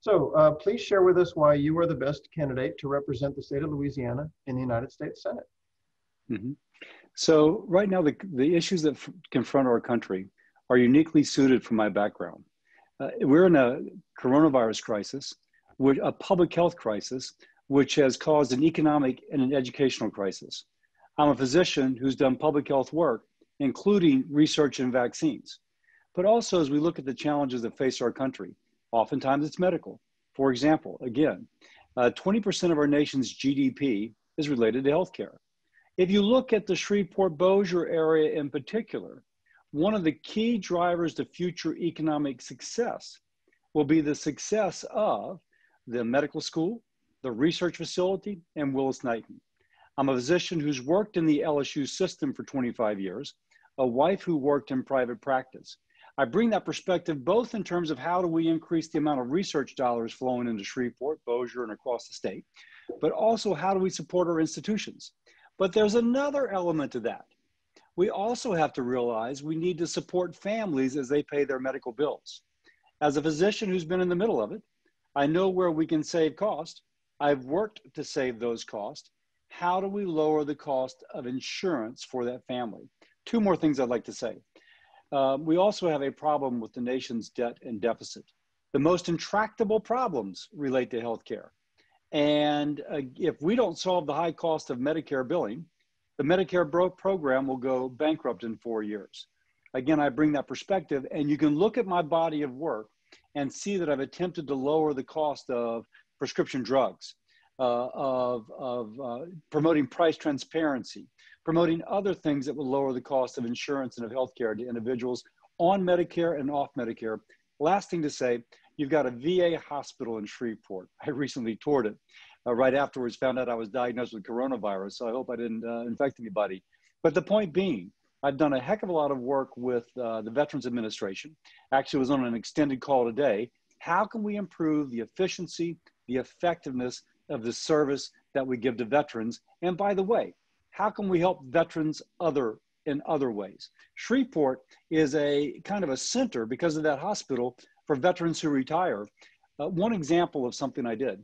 So please share with us why you are the best candidate to represent the state of Louisiana in the United States Senate. Mm-hmm. So right now, the issues that confront our country are uniquely suited for my background. We're in a coronavirus crisis, a public health crisis, which has caused an economic and an educational crisis. I'm a physician who's done public health work, including research in vaccines. But also, as we look at the challenges that face our country, oftentimes it's medical. For example, again, 20% of our nation's GDP is related to healthcare. If you look at the Shreveport-Bossier area in particular, one of the key drivers to future economic success will be the success of the medical school, the research facility, and Willis-Knighton. I'm a physician who's worked in the LSU system for 25 years, a wife who worked in private practice. I bring that perspective both in terms of how do we increase the amount of research dollars flowing into Shreveport, Bossier, and across the state, but also how do we support our institutions. But there's another element to that. We also have to realize we need to support families as they pay their medical bills. As a physician who's been in the middle of it, I know where we can save costs. I've worked to save those costs. How do we lower the cost of insurance for that family? Two more things I'd like to say. We also have a problem with the nation's debt and deficit. The most intractable problems relate to healthcare. And if we don't solve the high cost of Medicare billing, the Medicare program will go bankrupt in 4 years. Again, I bring that perspective, and you can look at my body of work and see that I've attempted to lower the cost of prescription drugs, promoting price transparency, promoting other things that will lower the cost of insurance and of healthcare to individuals on Medicare and off Medicare. Last thing to say, you've got a VA hospital in Shreveport. I recently toured it. Right afterwards, found out I was diagnosed with coronavirus, so I hope I didn't infect anybody. But the point being, I've done a heck of a lot of work with the Veterans Administration. Actually, was on an extended call today. How can we improve the efficiency, the effectiveness of the service that we give to veterans? And by the way, how can we help veterans in other ways? Shreveport is a kind of a center because of that hospital for veterans who retire. One example of something I did.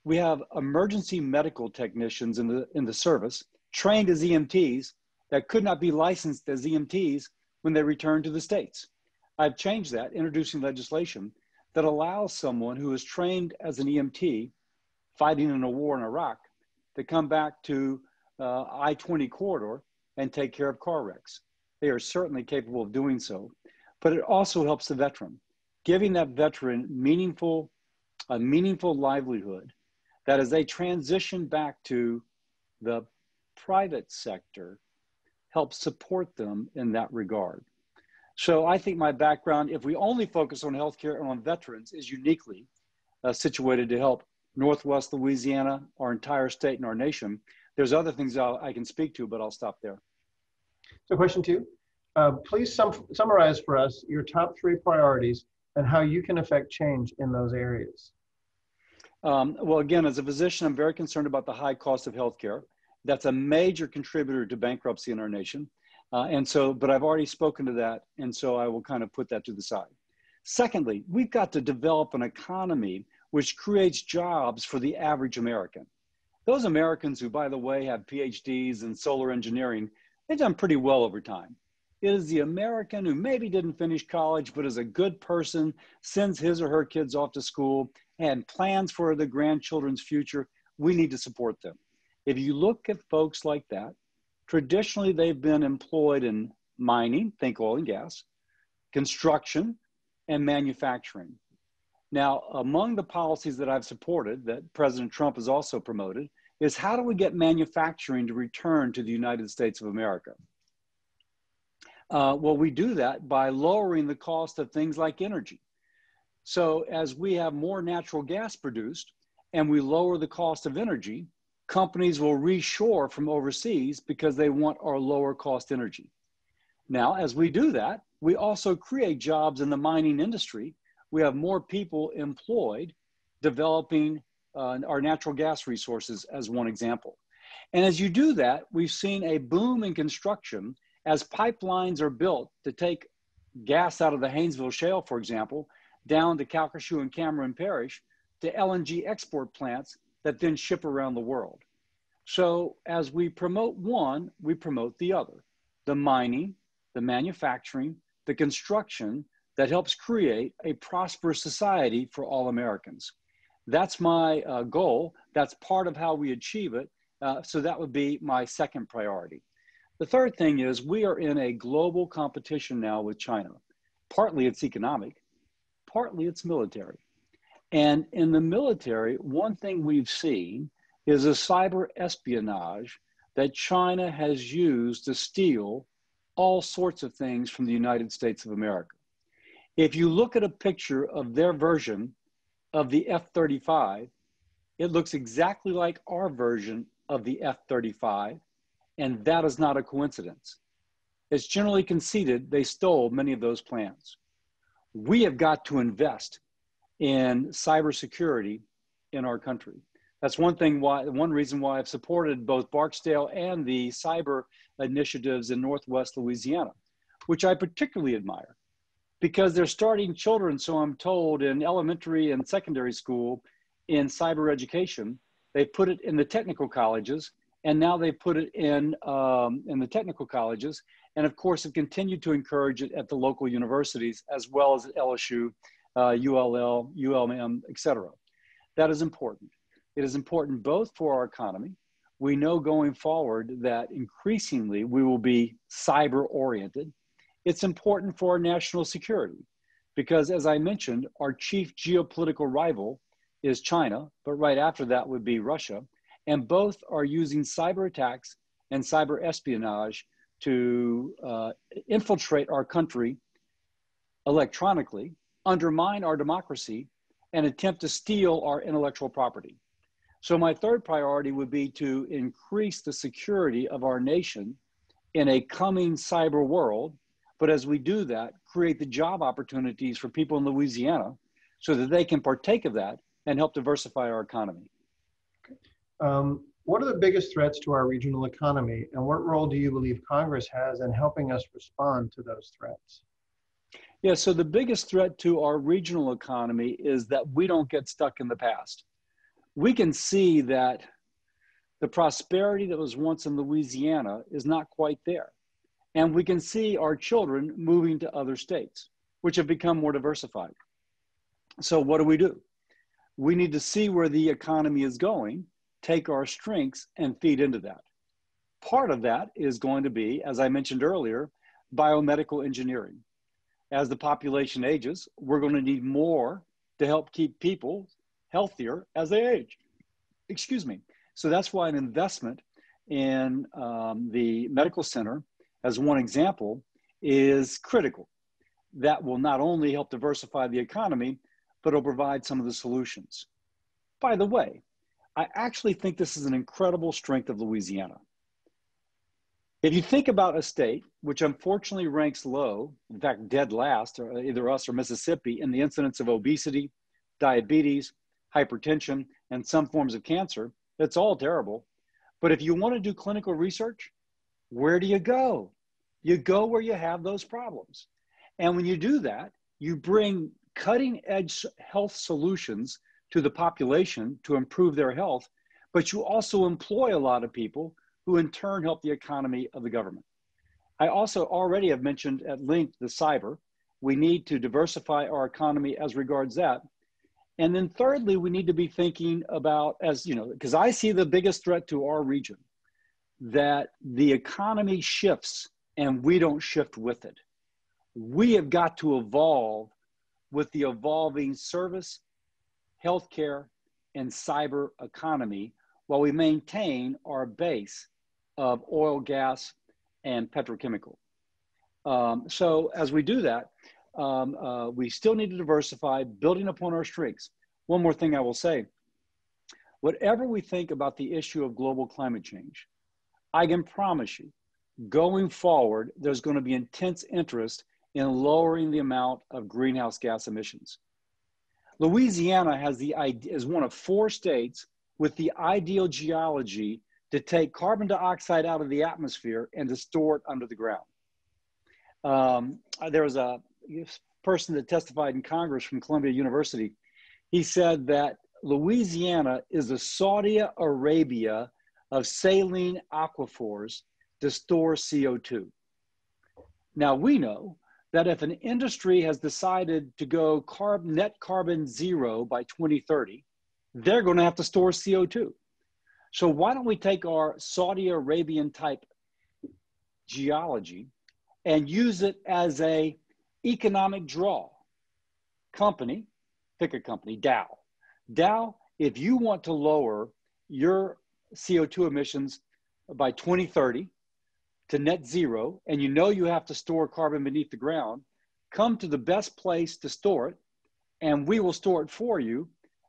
We have emergency medical technicians in the service trained as EMTs that could not be licensed as EMTs when they return to the States. I've changed that, introducing legislation that allows someone who is trained as an EMT fighting in a war in Iraq to come back to I-20 corridor and take care of car wrecks. They are certainly capable of doing so, but it also helps the veteran, giving that veteran a meaningful livelihood that as they transition back to the private sector, helps support them in that regard. So I think my background, if we only focus on healthcare and on veterans, is uniquely situated to help Northwest Louisiana, our entire state and our nation. There's other things I can speak to, but I'll stop there. So question 2, please summarize for us your top 3 priorities and how you can affect change in those areas. Well, again, as a physician, I'm very concerned about the high cost of healthcare. That's a major contributor to bankruptcy in our nation. But I've already spoken to that, and so I will kind of put that to the side. Secondly, we've got to develop an economy which creates jobs for the average American. Those Americans who, by the way, have PhDs in solar engineering, they've done pretty well over time. It is the American who maybe didn't finish college, but is a good person, sends his or her kids off to school, and plans for the grandchildren's future. We need to support them. If you look at folks like that, traditionally they've been employed in mining, think oil and gas, construction, and manufacturing. Now, among the policies that I've supported, that President Trump has also promoted, is how do we get manufacturing to return to the United States of America? Well, we do that by lowering the cost of things like energy. So as we have more natural gas produced and we lower the cost of energy, companies will reshore from overseas because they want our lower cost energy. Now, as we do that, we also create jobs in the mining industry. We have more people employed developing our natural gas resources as one example. And as you do that, we've seen a boom in construction as pipelines are built to take gas out of the Haynesville Shale, for example. down to Calcasieu and Cameron Parish to LNG export plants that then ship around the world. So as we promote one, we promote the other. The mining, the manufacturing, the construction that helps create a prosperous society for all Americans. That's my goal. That's part of how we achieve it. So that would be my second priority. The third thing is we are in a global competition now with China. Partly it's economic, partly it's military. And in the military, one thing we've seen is a cyber espionage that China has used to steal all sorts of things from the United States of America. If you look at a picture of their version of the F-35, it looks exactly like our version of the F-35, and that is not a coincidence. It's generally conceded they stole many of those plans. We have got to invest in cybersecurity in our country. That's one reason why I've supported both Barksdale and the cyber initiatives in Northwest Louisiana, which I particularly admire because they're starting children, so I'm told, in elementary and secondary school in cyber education. They put it in the technical colleges, and now they put it in the technical colleges, and of course have continued to encourage it at the local universities as well as at LSU, ULL, ULM, et cetera. That is important. It is important both for our economy. We know going forward that increasingly we will be cyber oriented. It's important for our national security because, as I mentioned, our chief geopolitical rival is China, but right after that would be Russia. And both are using cyber attacks and cyber espionage to infiltrate our country electronically, undermine our democracy, and attempt to steal our intellectual property. So my third priority would be to increase the security of our nation in a coming cyber world. But as we do that, create the job opportunities for people in Louisiana so that they can partake of that and help diversify our economy. What are the biggest threats to our regional economy, and what role do you believe Congress has in helping us respond to those threats? Yeah, so the biggest threat to our regional economy is that we don't get stuck in the past. We can see that the prosperity that was once in Louisiana is not quite there. And we can see our children moving to other states, which have become more diversified. So what do? We need to see where the economy is going, take our strengths and feed into that. Part of that is going to be, as I mentioned earlier, biomedical engineering. As the population ages, we're going to need more to help keep people healthier as they age. Excuse me. So that's why an investment in the medical center, as one example, is critical. That will not only help diversify the economy, but it'll provide some of the solutions. By the way, I actually think this is an incredible strength of Louisiana. If you think about a state, which unfortunately ranks low, in fact, dead last, or either us or Mississippi, in the incidence of obesity, diabetes, hypertension, and some forms of cancer, it's all terrible. But if you want to do clinical research, where do you go? You go where you have those problems. And when you do that, you bring cutting edge health solutions to the population to improve their health, but you also employ a lot of people who in turn help the economy of the government. I also already have mentioned at length the cyber. We need to diversify our economy as regards that. And then thirdly, we need to be thinking about, as you know, because I see the biggest threat to our region, that the economy shifts and we don't shift with it. We have got to evolve with the evolving service, healthcare, and cyber economy while we maintain our base of oil, gas, and petrochemical. So as we do that, we still need to diversify, building upon our strengths. One more thing I will say, whatever we think about the issue of global climate change, I can promise you, going forward, there's going to be intense interest in lowering the amount of greenhouse gas emissions. Louisiana is one of 4 states with the ideal geology to take carbon dioxide out of the atmosphere and to store it under the ground. There was a person that testified in Congress from Columbia University. He said that Louisiana is the Saudi Arabia of saline aquifers to store CO2. Now we know that if an industry has decided to go net carbon zero by 2030, they're going to have to store CO2. So why don't we take our Saudi Arabian type geology and use it as a economic draw? Company, pick a company, Dow. Dow, if you want to lower your CO2 emissions by 2030 to net zero, and you know you have to store carbon beneath the ground, come to the best place to store it, and we will store it for you.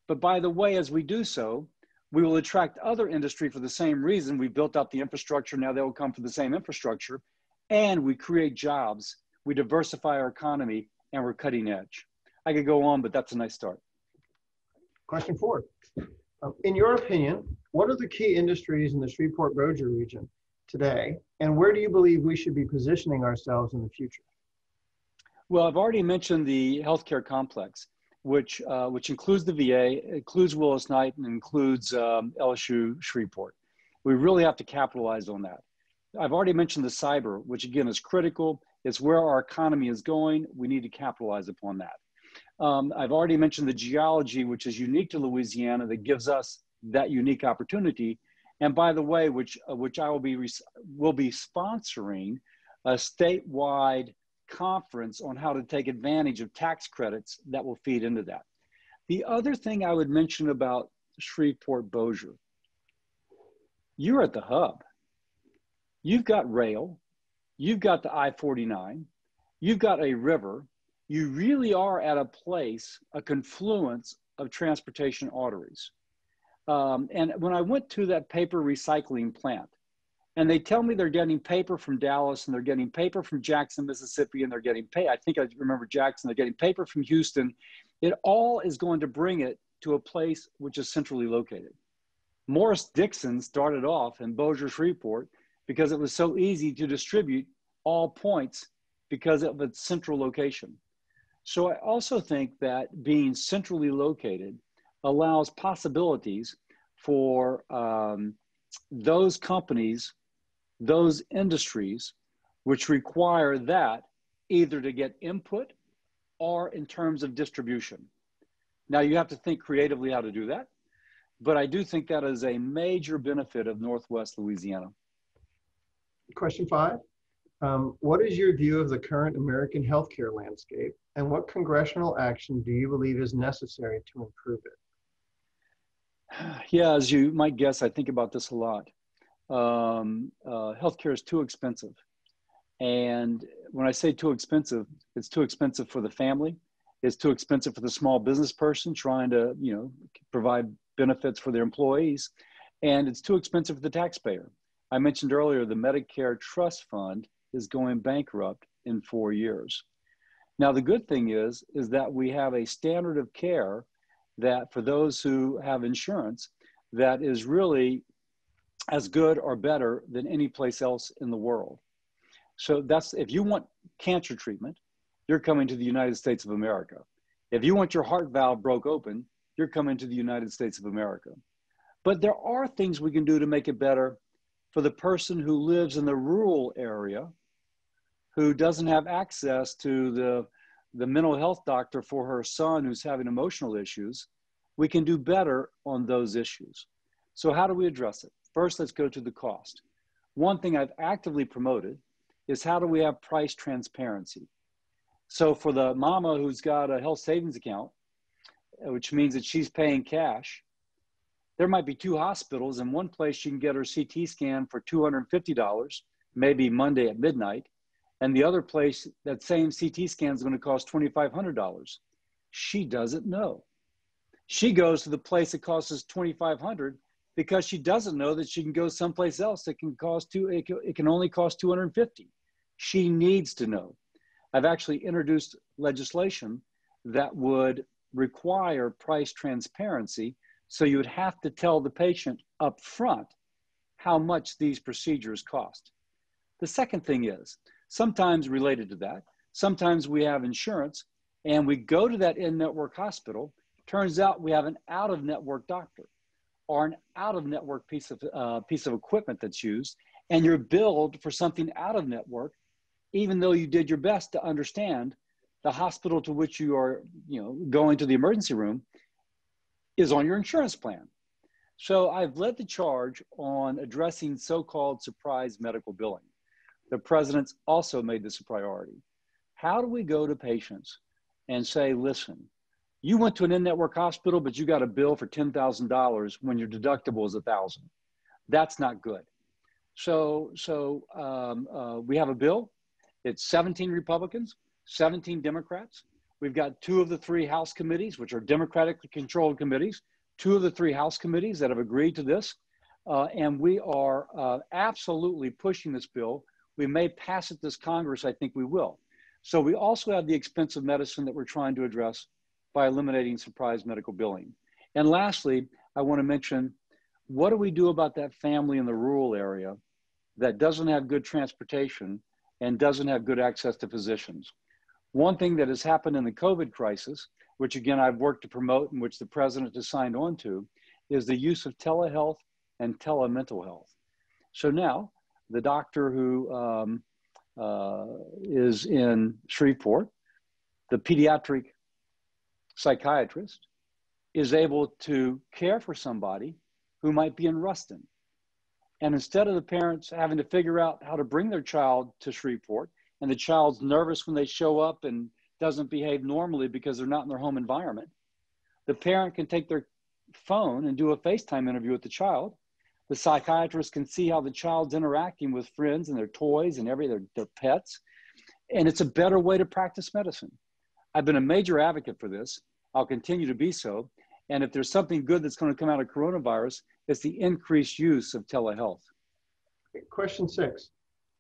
But by the way, as we do so, we will attract other industry for the same reason. We built up the infrastructure, now they will come for the same infrastructure, and we create jobs, we diversify our economy, and we're cutting edge. I could go on, but that's a nice start. Question 4. In your opinion, what are the key industries in the Shreveport-Bossier region today, and where do you believe we should be positioning ourselves in the future? Well, I've already mentioned the healthcare complex, which includes the VA, includes Willis-Knight, and includes LSU Shreveport. We really have to capitalize on that. I've already mentioned the cyber, which again is critical. It's where our economy is going. We need to capitalize upon that. I've already mentioned the geology, which is unique to Louisiana, that gives us that unique opportunity. And by the way, which I will be sponsoring a statewide conference on how to take advantage of tax credits that will feed into that. The other thing I would mention about Shreveport-Bossier, you're at the hub. You've got rail, you've got the I-49, you've got a river. You really are at a place, a confluence of transportation arteries. And when I went to that paper recycling plant, and they tell me they're getting paper from Dallas, and they're getting paper from Jackson, Mississippi, and they're getting I think I remember Jackson, they're getting paper from Houston. It all is going to bring it to a place which is centrally located. Morris-Dixon started off in Bossier Shreveport because it was so easy to distribute all points because of its central location. So I also think that being centrally located allows possibilities for those companies, those industries, which require that either to get input or in terms of distribution. Now you have to think creatively how to do that, but I do think that is a major benefit of Northwest Louisiana. Question 5. What is your view of the current American healthcare landscape, and what congressional action do you believe is necessary to improve it? Yeah, as you might guess, I think about this a lot. Healthcare is too expensive. And when I say too expensive, it's too expensive for the family. It's too expensive for the small business person trying to, provide benefits for their employees. And it's too expensive for the taxpayer. I mentioned earlier, the Medicare Trust Fund is going bankrupt in 4 years. Now, the good thing is that we have a standard of care that for those who have insurance that is really as good or better than any place else in the world. So that's, if you want cancer treatment, you're coming to the United States of America. If you want your heart valve broke open, you're coming to the United States of America. But there are things we can do to make it better for the person who lives in the rural area, who doesn't have access to the mental health doctor for her son who's having emotional issues. We can do better on those issues. So how do we address it? First, let's go to the cost. One thing I've actively promoted is how do we have price transparency? So for the mama who's got a health savings account, which means that she's paying cash, there might be 2 hospitals. In one place, she can get her CT scan for $250, maybe Monday at midnight. And the other place, that same CT scan is going to cost $2,500. She doesn't know. She goes to the place that costs $2,500 because she doesn't know that she can go someplace else that can it can only cost $250. She needs to know. I've actually introduced legislation that would require price transparency. So you would have to tell the patient up front how much these procedures cost. The second thing is, sometimes related to that, sometimes we have insurance And we go to that in-network hospital. Turns out we have an out-of-network doctor or an out-of-network piece of equipment that's used, and you're billed for something out of network, even though you did your best to understand the hospital to which you are, going to the emergency room is on your insurance plan. So I've led the charge on addressing so-called surprise medical billing. The president's also made this a priority. How do we go to patients and say, listen, you went to an in-network hospital, but you got a bill for $10,000 when your deductible is $1,000. That's not good. So we have a bill. It's 17 Republicans, 17 Democrats. We've got 2 of the 3 House committees, which are democratically controlled committees, 2 of the 3 House committees that have agreed to this. And we are absolutely pushing this bill. We may pass it this Congress. I think we will. So we also have the expensive medicine that we're trying to address by eliminating surprise medical billing. And lastly, I want to mention, what do we do about that family in the rural area that doesn't have good transportation and doesn't have good access to physicians? One thing that has happened in the COVID crisis, which again, I've worked to promote and which the president has signed on to, is the use of telehealth and telemental health. So now the doctor who is in Shreveport, the pediatric psychiatrist, is able to care for somebody who might be in Ruston. And instead of the parents having to figure out how to bring their child to Shreveport, and the child's nervous when they show up and doesn't behave normally because they're not in their home environment, the parent can take their phone and do a FaceTime interview with the child. The psychiatrist can see how the child's interacting with friends and their toys and their pets. And it's a better way to practice medicine. I've been a major advocate for this. I'll continue to be so. And if there's something good that's going to come out of coronavirus, it's the increased use of telehealth. Question 6.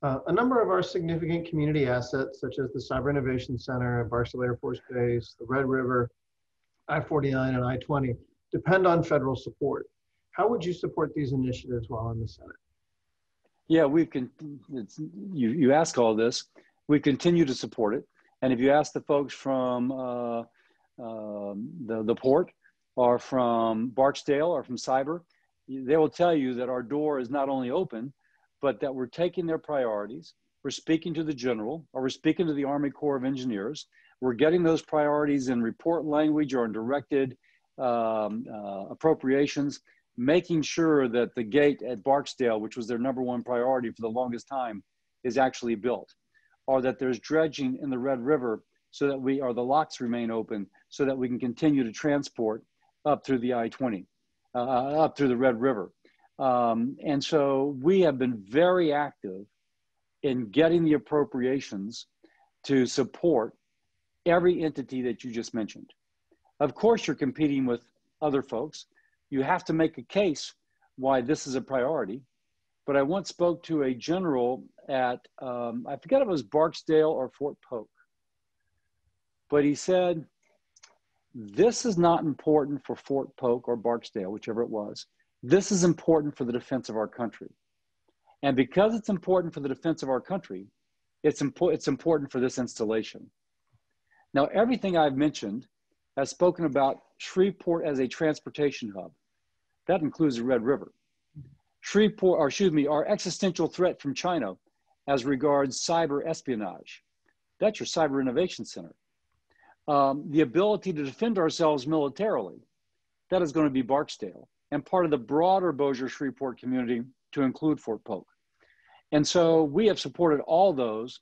A number of our significant community assets, such as the Cyber Innovation Center, Barksdale Air Force Base, the Red River, I-49 and I-20, depend on federal support. How would you support these initiatives while in the Senate? Yeah, you ask all this. We continue to support it. And if you ask the folks from the port or from Barksdale or from Cyber, they will tell you that our door is not only open, but that we're taking their priorities. We're speaking to the general, or we're speaking to the Army Corps of Engineers. We're getting those priorities in report language or in directed appropriations, making sure that the gate at Barksdale, which was their #1 priority for the longest time, is actually built, or that there's dredging in the Red River so that the locks remain open so that we can continue to transport up through the I-20, up through the Red River. And so we have been very active in getting the appropriations to support every entity that you just mentioned. Of course, you're competing with other folks. You have to make a case why this is a priority. But I once spoke to a general at, I forget if it was Barksdale or Fort Polk, but he said, this is not important for Fort Polk or Barksdale, whichever it was. This is important for the defense of our country. And because it's important for the defense of our country, it's important for this installation. Now, everything I've mentioned has spoken about Shreveport as a transportation hub. That includes the Red River. Shreveport, or excuse me, our existential threat from China as regards cyber espionage. That's your Cyber Innovation Center. The ability to defend ourselves militarily, that is going to be Barksdale and part of the broader Bossier-Shreveport community to include Fort Polk. And so we have supported all those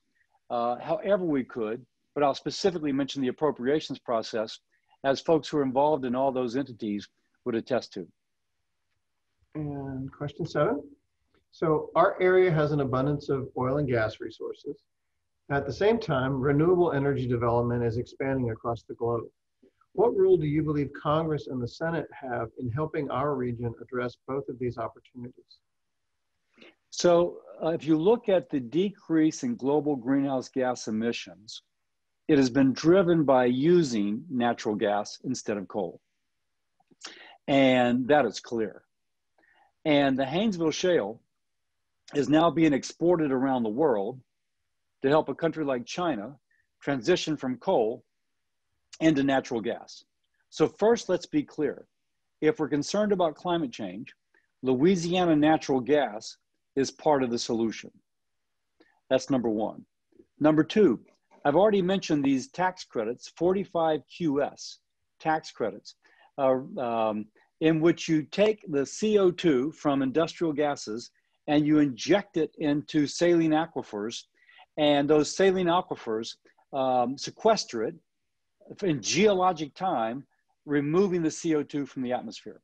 however we could, but I'll specifically mention the appropriations process as folks who are involved in all those entities would attest to. And question 7. So our area has an abundance of oil and gas resources. At the same time, renewable energy development is expanding across the globe. What role do you believe Congress and the Senate have in helping our region address both of these opportunities? So if you look at the decrease in global greenhouse gas emissions, it has been driven by using natural gas instead of coal. And that is clear. And the Haynesville Shale is now being exported around the world to help a country like China transition from coal into natural gas. So first, let's be clear. If we're concerned about climate change, Louisiana natural gas is part of the solution. That's number one. Number two, I've already mentioned these tax credits, 45QS tax credits, in which you take the CO2 from industrial gases and you inject it into saline aquifers, and those saline aquifers sequester it in geologic time, removing the CO2 from the atmosphere.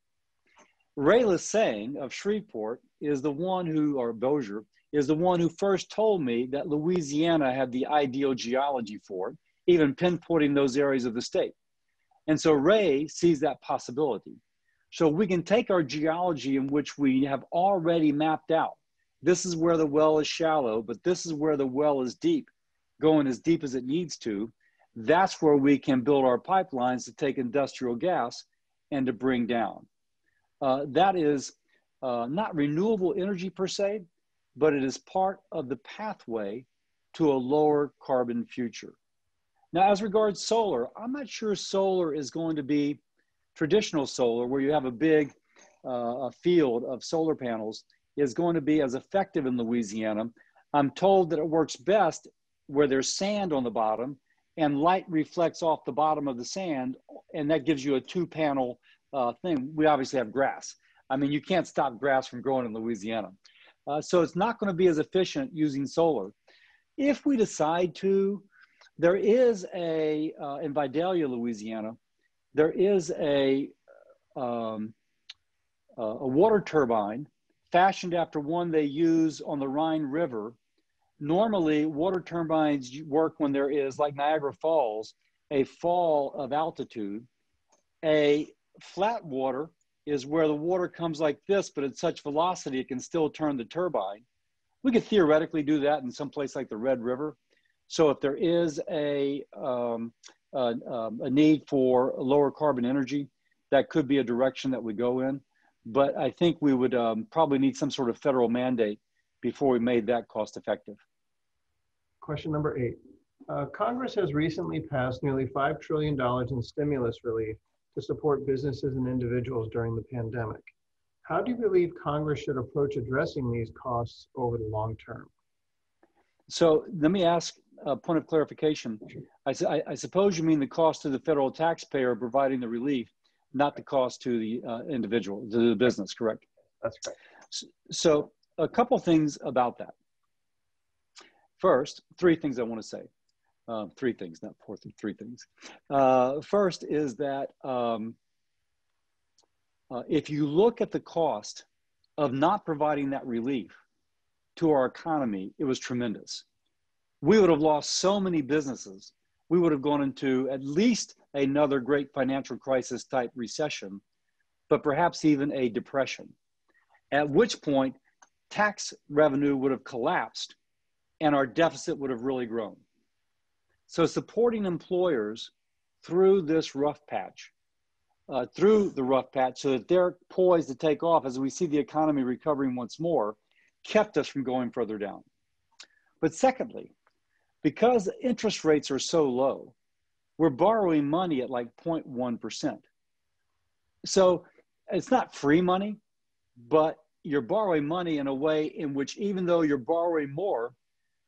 Ray Lassang of Shreveport is the one who, or Bossier, is the one who first told me that Louisiana had the ideal geology for it, even pinpointing those areas of the state. And so Ray sees that possibility. So we can take our geology in which we have already mapped out. This is where the well is shallow, but this is where the well is deep, going as deep as it needs to. That's where we can build our pipelines to take industrial gas and to bring down. That is not renewable energy per se, but it is part of the pathway to a lower carbon future. Now, as regards solar, I'm not sure solar is going to be traditional solar, where you have a big field of solar panels, is going to be as effective in Louisiana. I'm told that it works best where there's sand on the bottom and light reflects off the bottom of the sand, and that gives you a two-panel thing. We obviously have grass. I mean, you can't stop grass from growing in Louisiana. So it's not going to be as efficient using solar. If we decide to, there is in Vidalia, Louisiana, there is a water turbine fashioned after one they use on the Rhine River. Normally, water turbines work when there is, like Niagara Falls, a fall of altitude. A flat water is where the water comes like this, but at such velocity, it can still turn the turbine. We could theoretically do that in some place like the Red River. So if there is a need for lower carbon energy, that could be a direction that we go in. But I think we would probably need some sort of federal mandate before we made that cost effective. Question number 8. Congress has recently passed nearly $5 trillion in stimulus relief to support businesses and individuals during the pandemic. How do you believe Congress should approach addressing these costs over the long term? So let me ask a point of clarification. I suppose you mean the cost to the federal taxpayer providing the relief, not the cost to the individual, to the business, correct? That's correct. So a couple things about that. First, 3 things I want to say. 3 things, not 4, 3 things. First is that if you look at the cost of not providing that relief to our economy, it was tremendous. We would have lost so many businesses. We would have gone into at least another great financial crisis type recession, but perhaps even a depression, at which point tax revenue would have collapsed and our deficit would have really grown. So supporting employers through this rough patch, so that they're poised to take off as we see the economy recovering once more, kept us from going further down. But secondly, because interest rates are so low, we're borrowing money at like 0.1%. So it's not free money, but you're borrowing money in a way in which, even though you're borrowing more,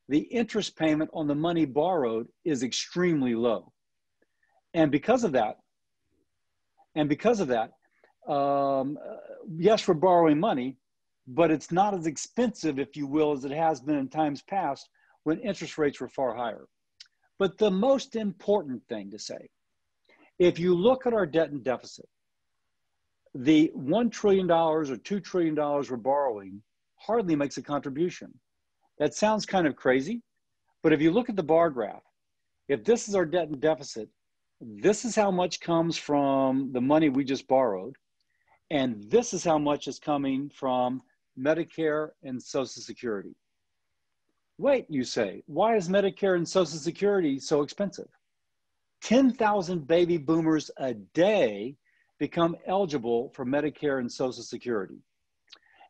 the interest payment on the money borrowed is extremely low. And because of that, yes, we're borrowing money, but it's not as expensive, if you will, as it has been in times past when interest rates were far higher. But the most important thing to say, if you look at our debt and deficit, the $1 trillion or $2 trillion we're borrowing hardly makes a contribution. That sounds kind of crazy, but if you look at the bar graph, if this is our debt and deficit, this is how much comes from the money we just borrowed, and this is how much is coming from Medicare and Social Security. Wait, you say, why is Medicare and Social Security so expensive? 10,000 baby boomers a day become eligible for Medicare and Social Security.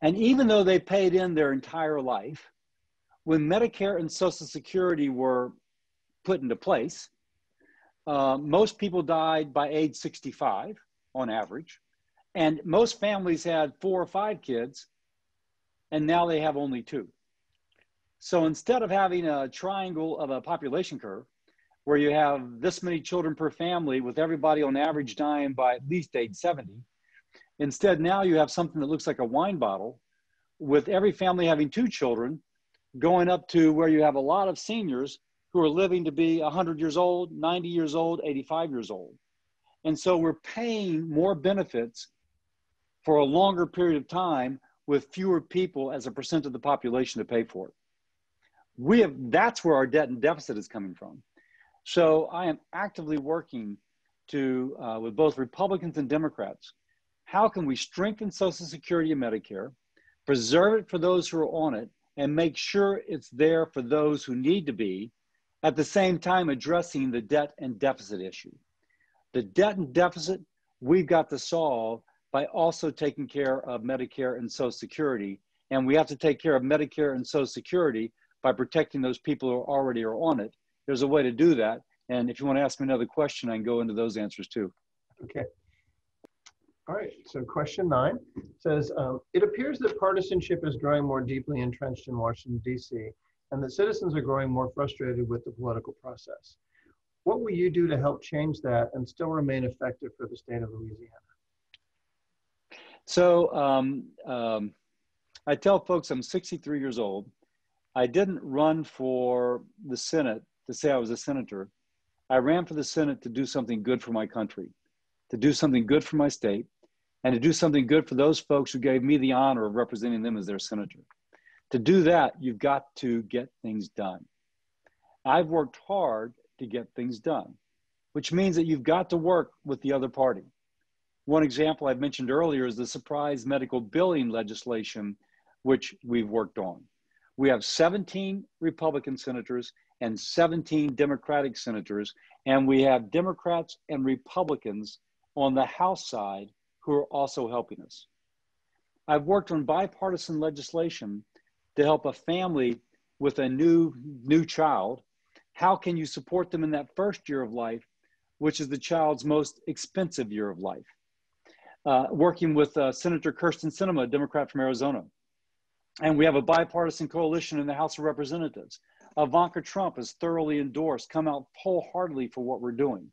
And even though they paid in their entire life, when Medicare and Social Security were put into place, Most people died by age 65 on average. And most families had 4 or 5 kids, and now they have only 2. So instead of having a triangle of a population curve, where you have this many children per family with everybody on average dying by at least age 70, instead now you have something that looks like a wine bottle with every family having 2 children, going up to where you have a lot of seniors who are living to be 100 years old, 90 years old, 85 years old. And so we're paying more benefits for a longer period of time with fewer people as a percent of the population to pay for it. That's where our debt and deficit is coming from. So I am actively working to, with both Republicans and Democrats, how can we strengthen Social Security and Medicare, preserve it for those who are on it, and make sure it's there for those who need to be, at the same time addressing the debt and deficit issue. The debt and deficit we've got to solve by also taking care of Medicare and Social Security. And we have to take care of Medicare and Social Security by protecting those people who already are on it. There's a way to do that. And if you want to ask me another question, I can go into those answers too. Okay. All right, so question 9 says, it appears that partisanship is growing more deeply entrenched in Washington, D.C., and that citizens are growing more frustrated with the political process. What will you do to help change that and still remain effective for the state of Louisiana? So I tell folks I'm 63 years old. I didn't run for the Senate to say I was a senator. I ran for the Senate to do something good for my country, to do something good for my state, and to do something good for those folks who gave me the honor of representing them as their senator. To do that, you've got to get things done. I've worked hard to get things done, which means that you've got to work with the other party. One example I mentioned earlier is the surprise medical billing legislation, which we've worked on. We have 17 Republican senators and 17 Democratic senators, and we have Democrats and Republicans on the House side who are also helping us. I've worked on bipartisan legislation to help a family with a new child. How can you support them in that first year of life, which is the child's most expensive year of life? Working with Senator Kyrsten Sinema, a Democrat from Arizona. And we have a bipartisan coalition in the House of Representatives. Ivanka Trump has thoroughly endorsed, come out wholeheartedly for what we're doing.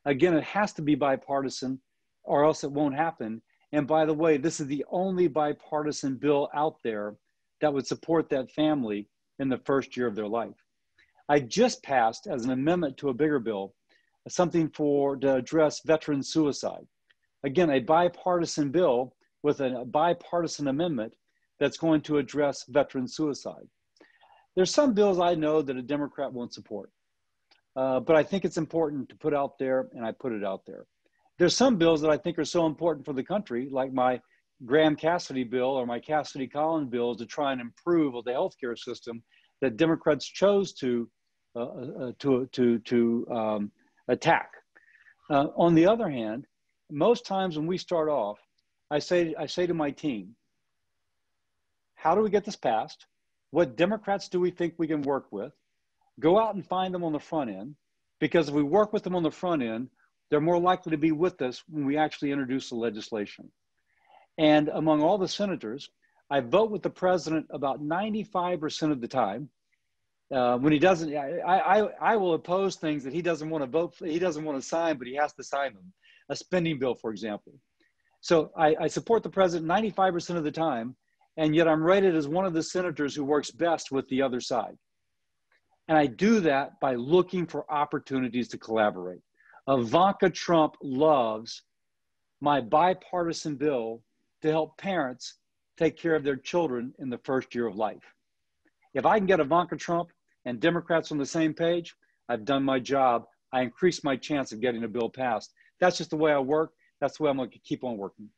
Again, it has to be bipartisan or else it won't happen. And by the way, this is the only bipartisan bill out there that would support that family in the first year of their life. I just passed, as an amendment to a bigger bill, something to address veteran suicide. Again, a bipartisan bill with a bipartisan amendment that's going to address veteran suicide. There's some bills I know that a Democrat won't support, but I think it's important to put out there, and I put it out there. There's some bills that I think are so important for the country, like my Graham Cassidy bill or my Cassidy Collins bill, to try and improve the healthcare system, that Democrats chose to attack. On the other hand, most times when we start off, I say to my team, how do we get this passed? What Democrats do we think we can work with? Go out and find them on the front end, because if we work with them on the front end, they're more likely to be with us when we actually introduce the legislation. And among all the senators, I vote with the president about 95% of the time. When he doesn't, I will oppose things that he doesn't want to vote for, he doesn't want to sign, but he has to sign them. A spending bill, for example. So I support the president 95% of the time, and yet I'm rated as one of the senators who works best with the other side. And I do that by looking for opportunities to collaborate. Ivanka Trump loves my bipartisan bill to help parents take care of their children in the first year of life. If I can get Ivanka Trump and Democrats on the same page, I've done my job. I increase my chance of getting a bill passed. That's just the way I work. That's the way I'm going to keep on working.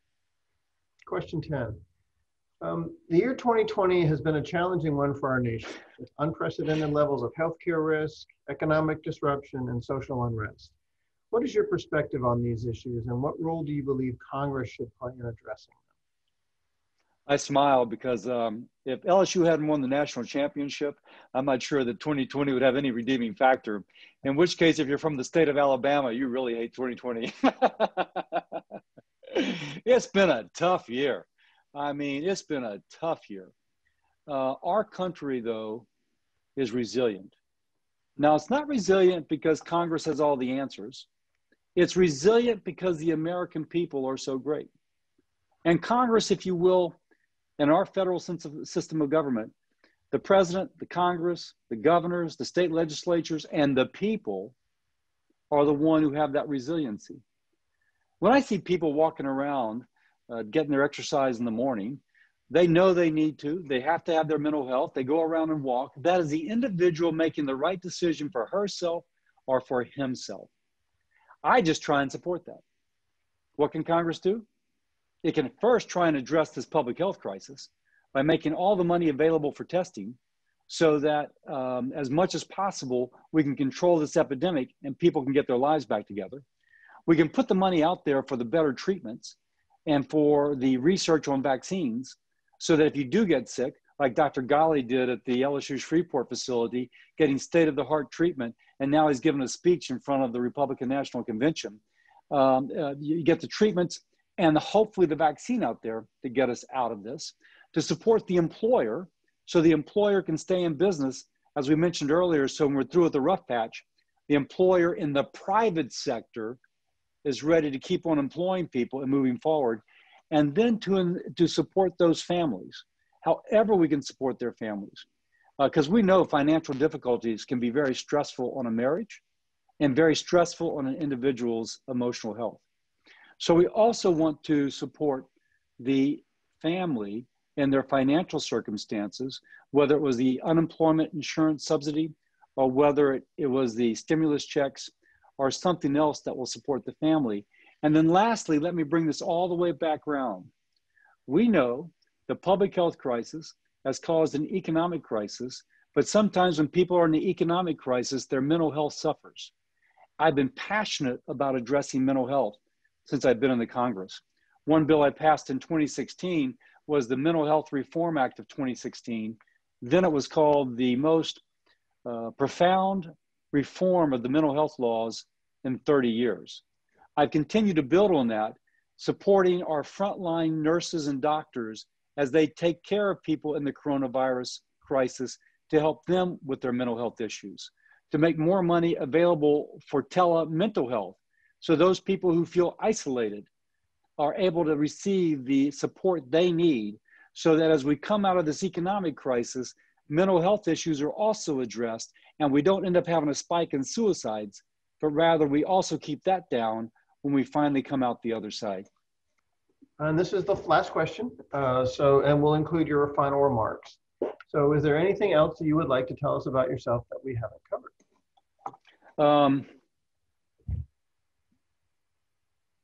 Question 10. The year 2020 has been a challenging one for our nation, with unprecedented levels of healthcare risk, economic disruption, and social unrest. What is your perspective on these issues, and what role do you believe Congress should play in addressing I smile because if LSU hadn't won the national championship, I'm not sure that 2020 would have any redeeming factor. In which case, if you're from the state of Alabama, you really hate 2020. It's been a tough year. I mean, it's been a tough year. Our country, though, is resilient. Now, it's not resilient because Congress has all the answers. It's resilient because the American people are so great. And Congress, if you will, in our federal system of government, the president, the Congress, the governors, the state legislatures, and the people are the one who have that resiliency. When I see people walking around, getting their exercise in the morning, they know they need to, they have to have their mental health, they go around and walk. That is the individual making the right decision for herself or for himself. I just try and support that. What can Congress do? It can first try and address this public health crisis by making all the money available for testing so that as much as possible, we can control this epidemic and people can get their lives back together. We can put the money out there for the better treatments and for the research on vaccines so that if you do get sick, like Dr. Ghali did at the LSU Shreveport facility, getting state-of-the-art treatment, and now he's given a speech in front of the Republican National Convention. You get the treatments and hopefully the vaccine out there to get us out of this, to support the employer so the employer can stay in business, as we mentioned earlier. So when we're through with the rough patch, the employer in the private sector is ready to keep on employing people and moving forward. And then to support those families, however we can support their families. Because we know financial difficulties can be very stressful on a marriage and very stressful on an individual's emotional health. So we also want to support the family in their financial circumstances, whether it was the unemployment insurance subsidy or whether it was the stimulus checks or something else that will support the family. And then lastly, let me bring this all the way back around. We know the public health crisis has caused an economic crisis, but sometimes when people are in the economic crisis, their mental health suffers. I've been passionate about addressing mental health since I've been in the Congress. One bill I passed in 2016 was the Mental Health Reform Act of 2016. Then it was called the most profound reform of the mental health laws in 30 years. I've continued to build on that, supporting our frontline nurses and doctors as they take care of people in the coronavirus crisis to help them with their mental health issues, to make more money available for tele-mental health. So those people who feel isolated are able to receive the support they need so that as we come out of this economic crisis, mental health issues are also addressed and we don't end up having a spike in suicides, but rather we also keep that down when we finally come out the other side. And this is the last question, and we'll include your final remarks. So is there anything else that you would like to tell us about yourself that we haven't covered?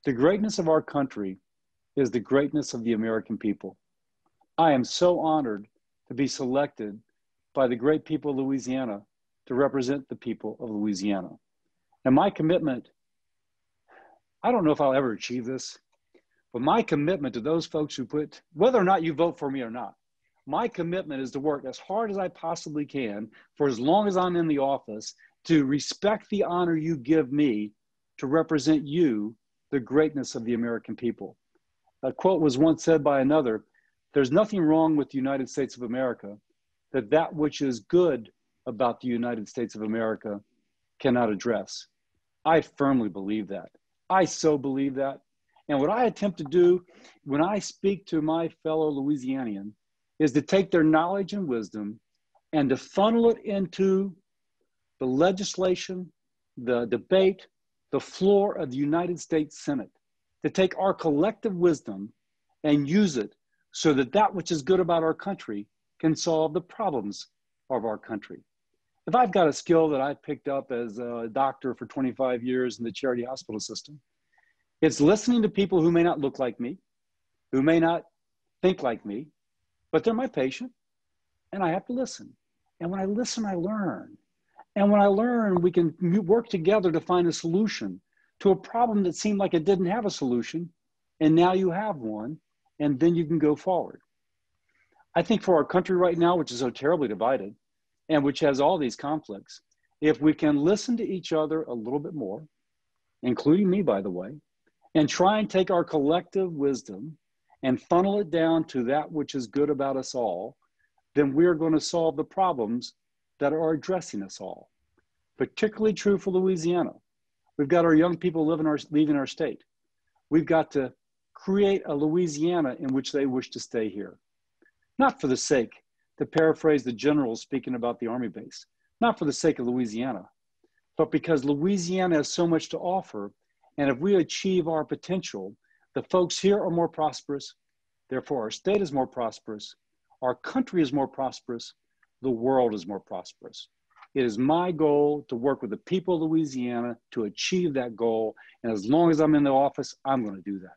The greatness of our country is the greatness of the American people. I am so honored to be selected by the great people of Louisiana to represent the people of Louisiana. And my commitment, I don't know if I'll ever achieve this, but my commitment to those folks who put, whether or not you vote for me or not, my commitment is to work as hard as I possibly can for as long as I'm in the office to respect the honor you give me to represent you, the greatness of the American people. A quote was once said by another, "There's nothing wrong with the United States of America, that which is good about the United States of America cannot address." I firmly believe that. I so believe that. And what I attempt to do when I speak to my fellow Louisianian is to take their knowledge and wisdom and to funnel it into the legislation, the debate, the floor of the United States Senate, to take our collective wisdom and use it so that that which is good about our country can solve the problems of our country. If I've got a skill that I've picked up as a doctor for 25 years in the charity hospital system, it's listening to people who may not look like me, who may not think like me, but they're my patient, and I have to listen. And when I listen, I learn. And when I learn, we can work together to find a solution to a problem that seemed like it didn't have a solution, and now you have one, and then you can go forward. I think for our country right now, which is so terribly divided and which has all these conflicts, if we can listen to each other a little bit more, including me, by the way, and try and take our collective wisdom and funnel it down to that which is good about us all, then we're going to solve the problems that are addressing us all. Particularly true for Louisiana. We've got our young people leaving our state. We've got to create a Louisiana in which they wish to stay here. Not for the sake, to paraphrase the general speaking about the Army base, not for the sake of Louisiana, but because Louisiana has so much to offer. And if we achieve our potential, the folks here are more prosperous. Therefore, our state is more prosperous. Our country is more prosperous. The world is more prosperous. It is my goal to work with the people of Louisiana to achieve that goal. And as long as I'm in the office, I'm going to do that.